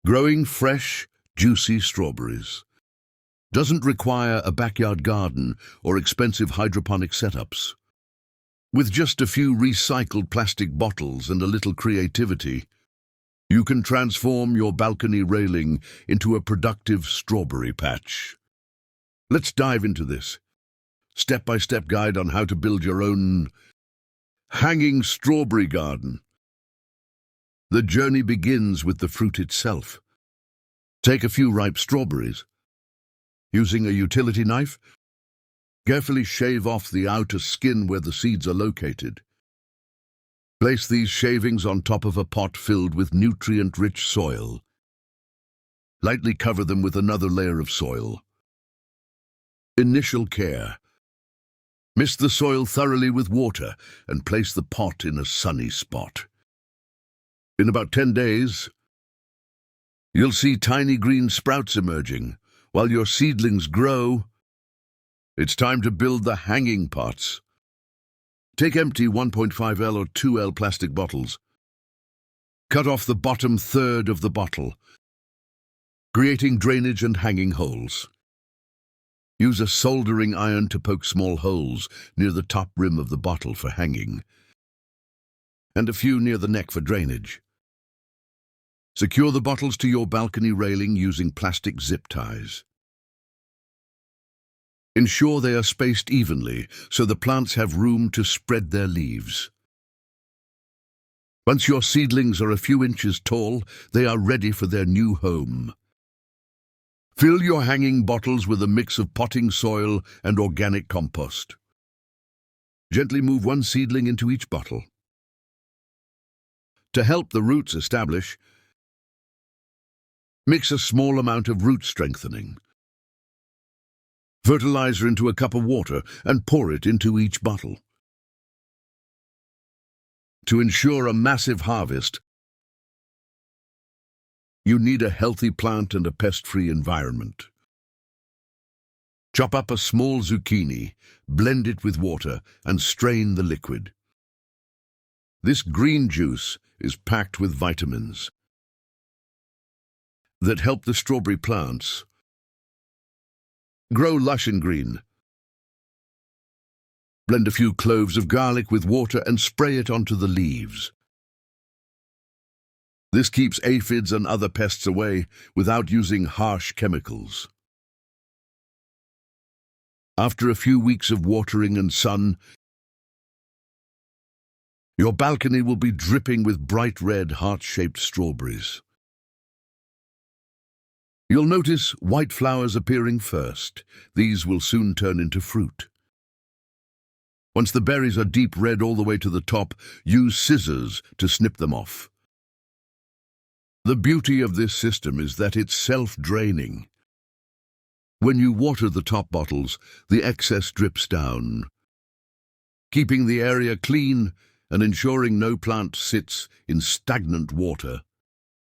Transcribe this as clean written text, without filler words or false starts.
Growing fresh, juicy strawberries doesn't require a backyard garden or expensive hydroponic setups. With just a few recycled plastic bottles and a little creativity, you can transform your balcony railing into a productive strawberry patch. Let's dive into this step-by-step guide on how to build your own hanging strawberry garden. The journey begins with the fruit itself. Take a few ripe strawberries. Using a utility knife, carefully shave off the outer skin where the seeds are located. Place these shavings on top of a pot filled with nutrient-rich soil. Lightly cover them with another layer of soil. Initial care. Mist the soil thoroughly with water and place the pot in a sunny spot. In about 10 days, you'll see tiny green sprouts emerging. While your seedlings grow, it's time to build the hanging pots. Take empty 1.5L or 2L plastic bottles. Cut off the bottom third of the bottle, creating drainage and hanging holes. Use a soldering iron to poke small holes near the top rim of the bottle for hanging, and a few near the neck for drainage. Secure the bottles to your balcony railing using plastic zip ties. Ensure they are spaced evenly so the plants have room to spread their leaves. Once your seedlings are a few inches tall, they are ready for their new home. Fill your hanging bottles with a mix of potting soil and organic compost. Gently move one seedling into each bottle. To help the roots establish, mix a small amount of root strengthening. Fertilizer into a cup of water and pour it into each bottle. To ensure a massive harvest, you need a healthy plant and a pest-free environment. Chop up a small zucchini, blend it with water, and strain the liquid. This green juice is packed with vitamins that help the strawberry plants grow lush and green. Blend a few cloves of garlic with water and spray it onto the leaves. This keeps aphids and other pests away without using harsh chemicals. After a few weeks of watering and sun, your balcony will be dripping with bright red heart-shaped strawberries. You'll notice white flowers appearing first. These will soon turn into fruit. Once the berries are deep red all the way to the top, use scissors to snip them off. The beauty of this system is that it's self-draining. When you water the top bottles, the excess drips down, keeping the area clean and ensuring no plant sits in stagnant water.